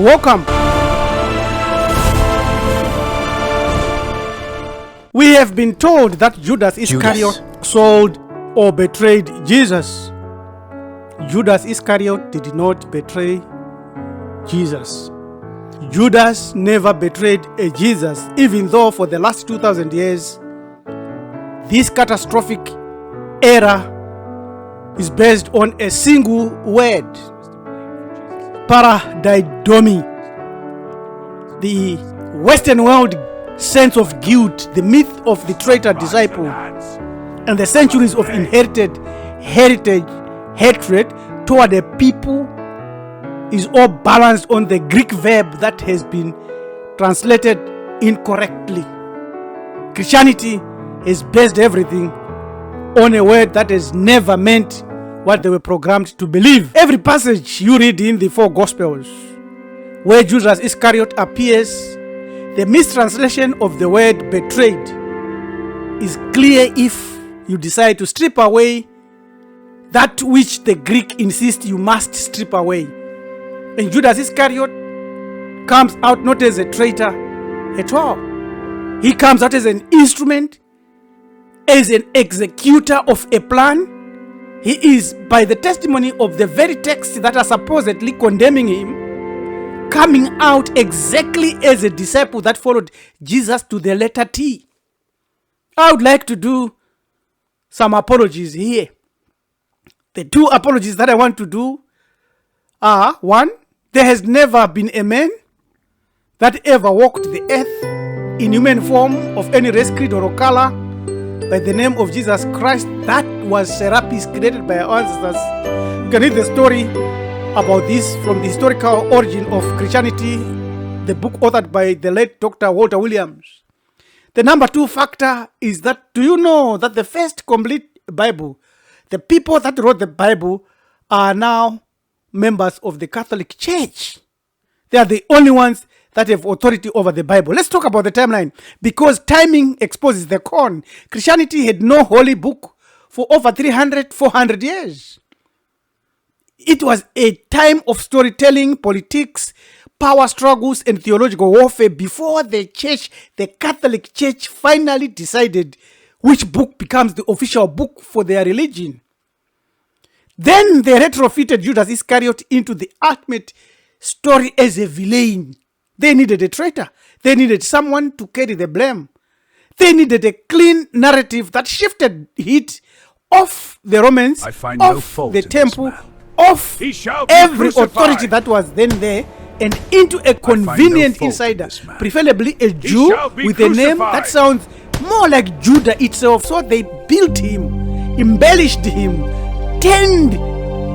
Welcome. We have been told that Judas Iscariot sold or betrayed Jesus. Judas Iscariot did not betray Jesus. Judas never betrayed a Jesus, even though for the last 2,000 years, this catastrophic error is based on a single word, Paradidomi. The Western world sense of guilt, the myth of the traitor disciple, and the centuries of inherited heritage hatred toward a people is all balanced on the Greek verb that has been translated incorrectly. Christianity has based everything on a word that has never meant what they were programmed to believe. Every passage you read in the four Gospels where Judas Iscariot appears, the mistranslation of the word betrayed is clear if you decide to strip away that which the Greek insists you must strip away. And Judas Iscariot comes out not as a traitor at all. He comes out as an instrument, as an executor of a plan. He is, by the testimony of the very texts that are supposedly condemning him, coming out exactly as a disciple that followed Jesus to the letter T. I would like to do some apologies here. The two apologies that I want to do are, one, there has never been a man that ever walked the earth in human form of any race, creed, or color by the name of Jesus Christ. That was Serapis created by our ancestors. You can read the story about this from the historical origin of Christianity, the book authored by the late Dr. Walter Williams. The number two factor is that, do you know that the first complete Bible, the people that wrote the Bible are now members of the Catholic Church? They are the only ones that have authority over the Bible. Let's talk about the timeline, because timing exposes the con. Christianity had no holy book for over 400 years. It was a time of storytelling, politics, power struggles, and theological warfare before the church, the Catholic Church, finally decided which book becomes the official book for their religion. Then they retrofitted Judas Iscariot into the ultimate story as a villain. They needed a traitor. They needed someone to carry the blame. They needed a clean narrative that shifted it off the Romans, off the temple, off every authority that was then there, and into a convenient insider, preferably a Jew with a name that sounds more like Judah itself. So they built him, embellished him, turned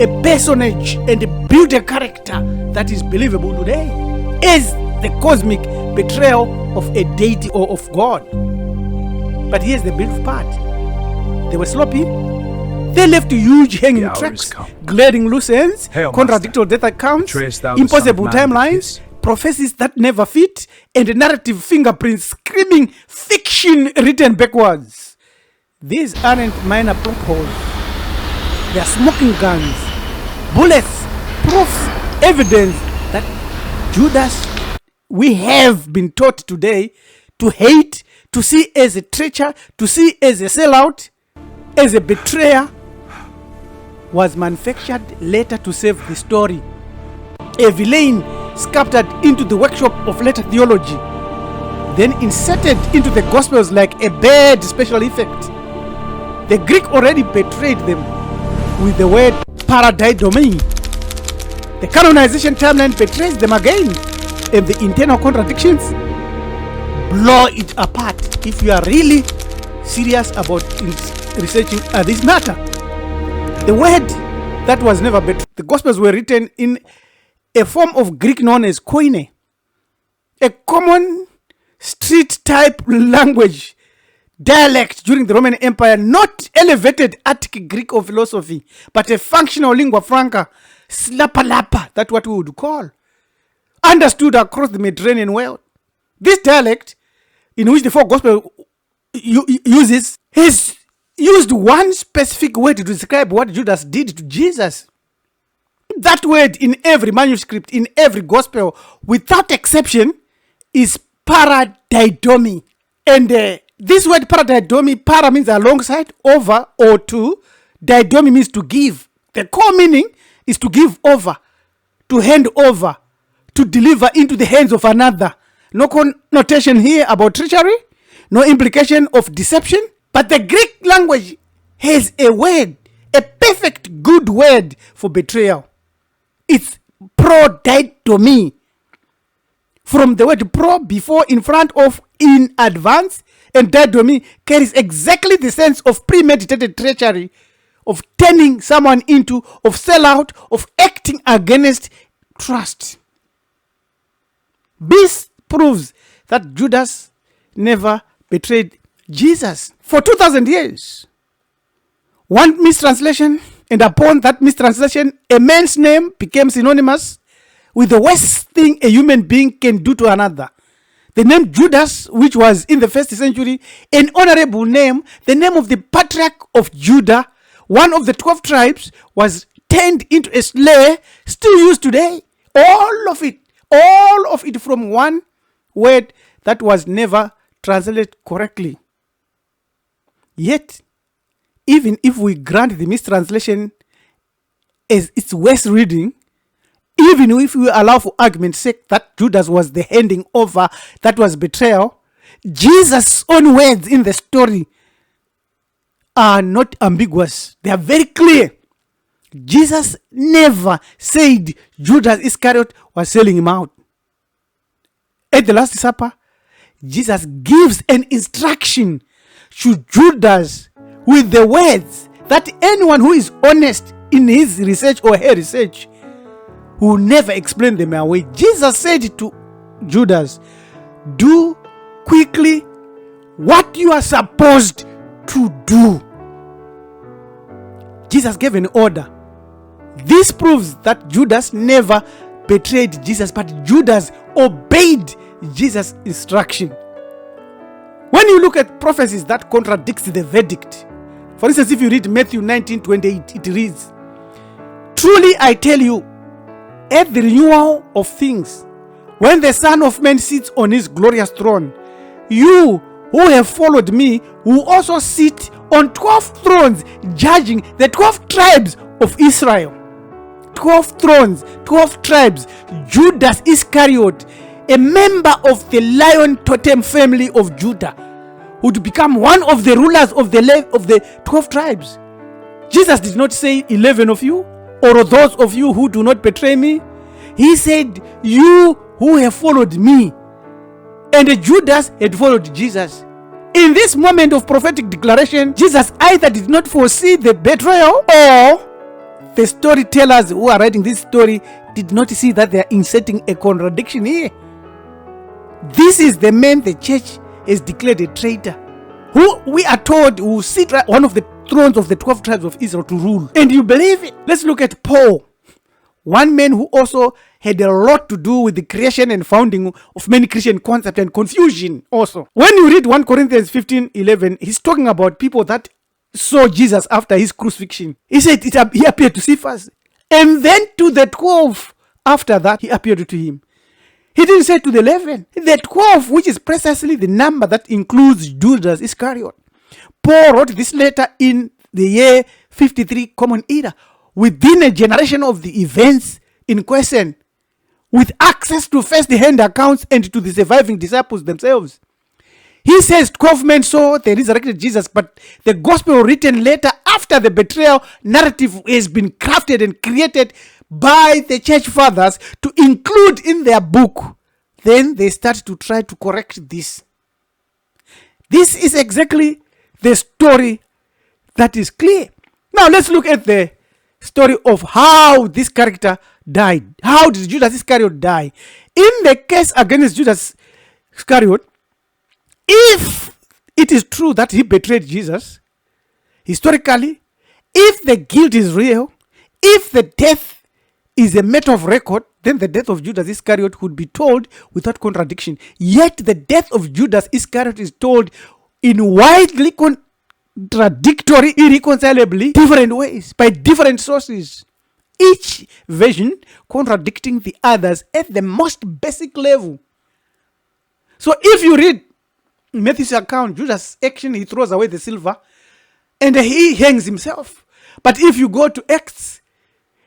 a personage, and built a character that is believable today as the cosmic betrayal of a deity or of God. But here's the big part. They were sloppy. They left huge hanging tracks, glaring loose ends, contradictory death accounts, impossible timelines, prophecies that never fit, and narrative fingerprints screaming fiction written backwards. These aren't minor plot holes. They are smoking guns, bullets, proofs, evidence that Judas, we have been taught today to hate, to see as a treacher, to see as a sellout, as a betrayer, was manufactured later to save the story. A villain sculpted into the workshop of later theology, then inserted into the Gospels like a bad special effect. The Greek already betrayed them with the word Paradidomi. The canonization timeline betrays them again, and the internal contradictions blow it apart if you are really serious about researching this matter. The word that was never betrayed. The Gospels were written in a form of Greek known as koine, a common street type language dialect during the Roman Empire, not elevated Attic Greek or philosophy, but a functional lingua franca, slapalapa, that's what we would call, understood across the Mediterranean world. This dialect, in which the four Gospels uses, is used one specific word to describe what Judas did to Jesus. That word in every manuscript, in every gospel, without exception, is Paradidomi. And this word Paradidomi, para means alongside, over, or to. Didomi means to give. The core meaning is to give over, to hand over, to deliver into the hands of another. No connotation here about treachery, no implication of deception. But the Greek language has a word, a perfect good word for betrayal. It's Prodidomi. From the word pro, before, in front of, in advance, and didomi carries exactly the sense of premeditated treachery, of turning someone into, of sellout, of acting against trust. This proves that Judas never betrayed Jesus for 2,000 years. One mistranslation, and upon that mistranslation, a man's name became synonymous with the worst thing a human being can do to another. The name Judas, which was in the 1st century an honorable name, the name of the patriarch of Judah, one of the 12 tribes, was turned into a slur still used today. All of it from one word that was never translated correctly. Yet, even if we grant the mistranslation as its worst reading, even if we allow for argument's sake that Judas was the handing over, that was betrayal, Jesus' own words in the story are not ambiguous. They are very clear. Jesus never said Judas Iscariot was selling him out. At the Last Supper, Jesus gives an instruction to Judas with the words that anyone who is honest in his research or her research will never explain them away. Jesus said to Judas, do quickly what you are supposed to do. Jesus gave an order. This proves that Judas never betrayed Jesus, but Judas obeyed Jesus' instruction. When you look at prophecies that contradicts the verdict, for instance, if you read Matthew 19:28, it reads, truly I tell you, at the renewal of things, when the Son of Man sits on his glorious throne, you who have followed me will also sit on 12 thrones, judging the 12 tribes of Israel. 12 thrones, 12 tribes. Judas Iscariot, a member of the lion totem family of Judah, would become one of the rulers of the 12 tribes. Jesus did not say 11 of you, or those of you who do not betray me. He said, you who have followed me. And Judas had followed Jesus. In this moment of prophetic declaration, Jesus either did not foresee the betrayal, or the storytellers who are writing this story did not see that they are inserting a contradiction here. This is the man the church has declared a traitor, who we are told will sit on one of the thrones of the 12 tribes of Israel to rule. And you believe it? Let's look at Paul, one man who also had a lot to do with the creation and founding of many Christian concepts and confusion also. When you read 1 Corinthians 15:11, he's talking about people that saw Jesus after his crucifixion. He said he appeared to Cephas, and then to the 12 after that he appeared to him. He didn't say to the 11, the 12, which is precisely the number that includes Judas Iscariot. Paul wrote this letter in the year 53 Common Era, within a generation of the events in question, with access to first-hand accounts and to the surviving disciples themselves. He says 12 men saw the resurrected Jesus, but the gospel written later after the betrayal narrative has been crafted and created by the church fathers to include in their book. Then they start to try to correct this. This is exactly the story that is clear. Now let's look at the story of how this character died. How did Judas Iscariot die? In the case against Judas Iscariot, if it is true that he betrayed Jesus, historically, if the guilt is real, if the death is a matter of record, then the death of Judas Iscariot would be told without contradiction. Yet the death of Judas Iscariot is told in widely contradictory, irreconcilably different ways, by different sources. each version contradicting the others at the most basic level. So if you read Matthew's account, Judas' action, he throws away the silver and he hangs himself. But if you go to Acts,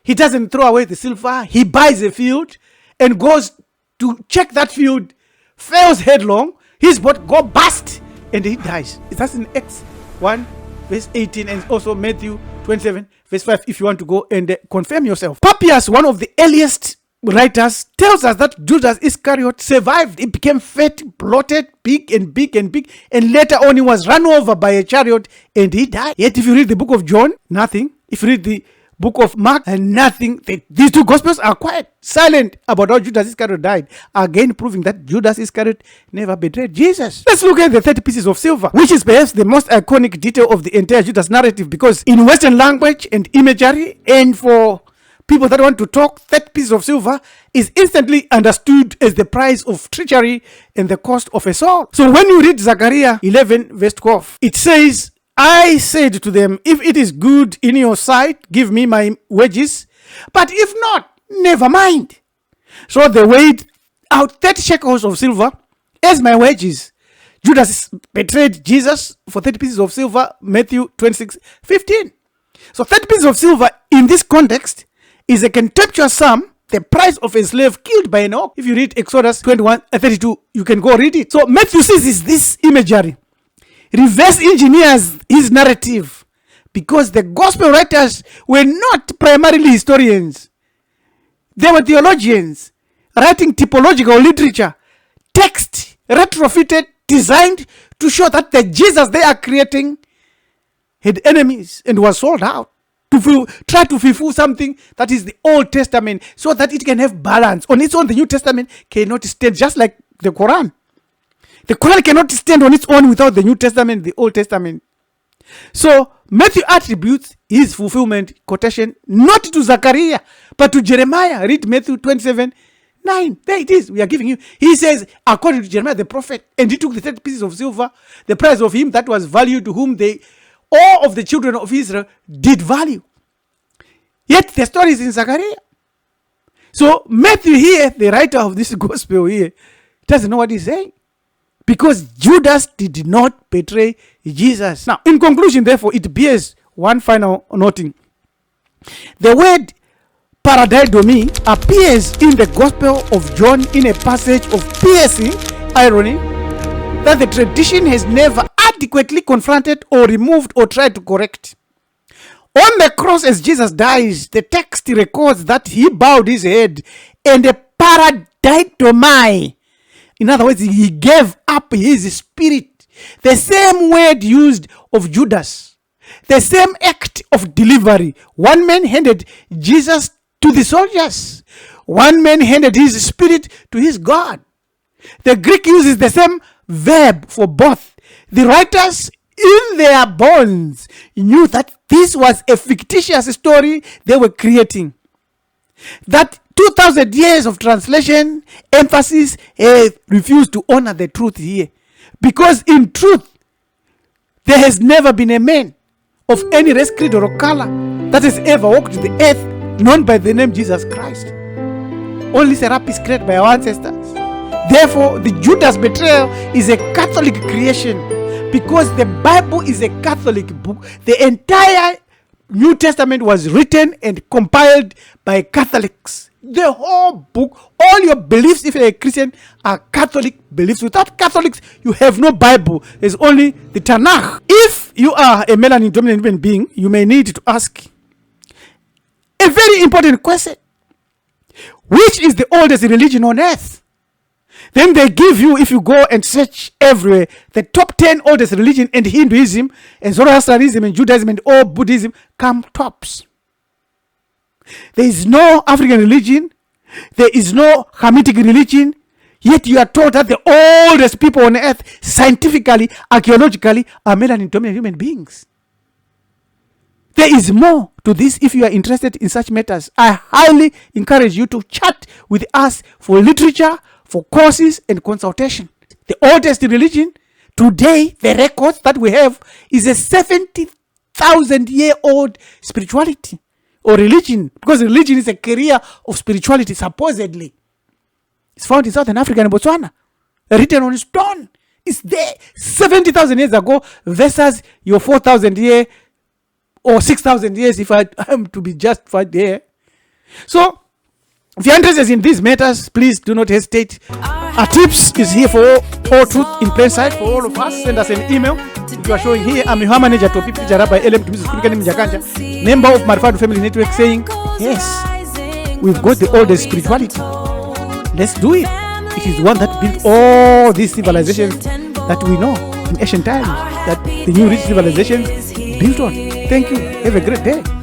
he doesn't throw away the silver. He buys a field and goes to check that field, fails headlong, his boat go bust, and he dies. That's in Acts 1 verse 18 and also Matthew 27 verse 5 if you want to go and confirm yourself. Papias, one of the earliest writers, tells us that Judas Iscariot survived. He became fat, bloated, big and big and big, and later on he was run over by a chariot and he died. Yet if you read the book of John, nothing. If you read the book of Mark, and nothing. These two gospels are quite silent about how Judas Iscariot died, again proving that Judas Iscariot never betrayed Jesus. Let's look at the 30 pieces of silver, which is perhaps the most iconic detail of the entire Judas narrative, because in Western language and imagery, and for people that want to talk, 30 pieces of silver is instantly understood as the price of treachery and the cost of a soul. So when you read Zechariah 11 verse 12, it says, I said to them, if it is good in your sight, give me my wages. But if not, never mind. So they weighed out 30 shekels of silver as my wages. Judas betrayed Jesus for 30 pieces of silver, Matthew 26:15. So 30 pieces of silver in this context is a contemptuous sum, the price of a slave killed by an ox. If you read Exodus 21:32, you can go read it. So Matthew sees this imagery, reverse engineers his narrative, because the gospel writers were not primarily historians. They were theologians writing typological literature, text retrofitted, designed to show that the Jesus they are creating had enemies and was sold out to try to fulfill something that is the Old Testament, so that it can have balance. On its own, the New Testament cannot stand, just like the Quran. The Quran cannot stand on its own without the New Testament, the Old Testament. So Matthew attributes his fulfillment quotation not to Zechariah, but to Jeremiah. Read Matthew 27:9. There it is. We are giving you. He says, according to Jeremiah the prophet, and he took the 30 pieces of silver, the price of him that was valued, to whom all of the children of Israel did value. Yet the story is in Zechariah. So Matthew here, the writer of this gospel here, doesn't know what he's saying, because Judas did not betray Jesus. Now, in conclusion, therefore, it bears one final noting. The word Paradidomi appears in the Gospel of John in a passage of piercing irony that the tradition has never adequately confronted or removed or tried to correct. On the cross, as Jesus dies, the text records that he bowed his head and a Paradidomi. In other words, he gave up his spirit. The same word used of Judas. The same act of delivery. One man handed Jesus to the soldiers. One man handed his spirit to his God. The Greek uses the same verb for both. The writers in their bones knew that this was a fictitious story they were creating. That 2,000 years of translation, emphasis, refused to honor the truth here. Because in truth, there has never been a man of any race, creed, or color that has ever walked the earth known by the name Jesus Christ. Only Serapis created by our ancestors. Therefore, the Judas betrayal is a Catholic creation, because the Bible is a Catholic book. The entire New Testament was written and compiled by Catholics. The whole book, all your beliefs, if you're a Christian, are Catholic beliefs. Without Catholics, you have no Bible. There's only the Tanakh. If you are a melanin dominant human being, you may need to ask a very important question. Which is the oldest religion on earth? Then they give you, if you go and search everywhere, the top 10 oldest religion, and Hinduism and Zoroastrianism and Judaism and all Buddhism come tops. There is no African religion. There is no Hamitic religion. Yet you are told that the oldest people on earth, scientifically, archaeologically, are melanin dominant human beings. There is more to this. If you are interested in such matters, I highly encourage you to chat with us for literature, for courses and consultation. The oldest religion today, the records that we have, is a 70,000-year-old spirituality or religion, because religion is a career of spirituality, supposedly. It's found in Southern Africa and Botswana, written on stone. It's there 70,000 years ago versus your 4,000 years or 6,000 years, if I am to be justified there. So, if you're interested in these matters, please do not hesitate. Our tips is here for all truth in plain sight for all of us. Send us an email. If you are showing here, I'm your manager to people by LM to Mrs. member of Marfado Family Network, saying, yes, we've got the oldest spirituality. Let's do it. It is the one that built all these civilizations that we know in ancient times, that the new rich civilizations built on. Thank you. Have a great day.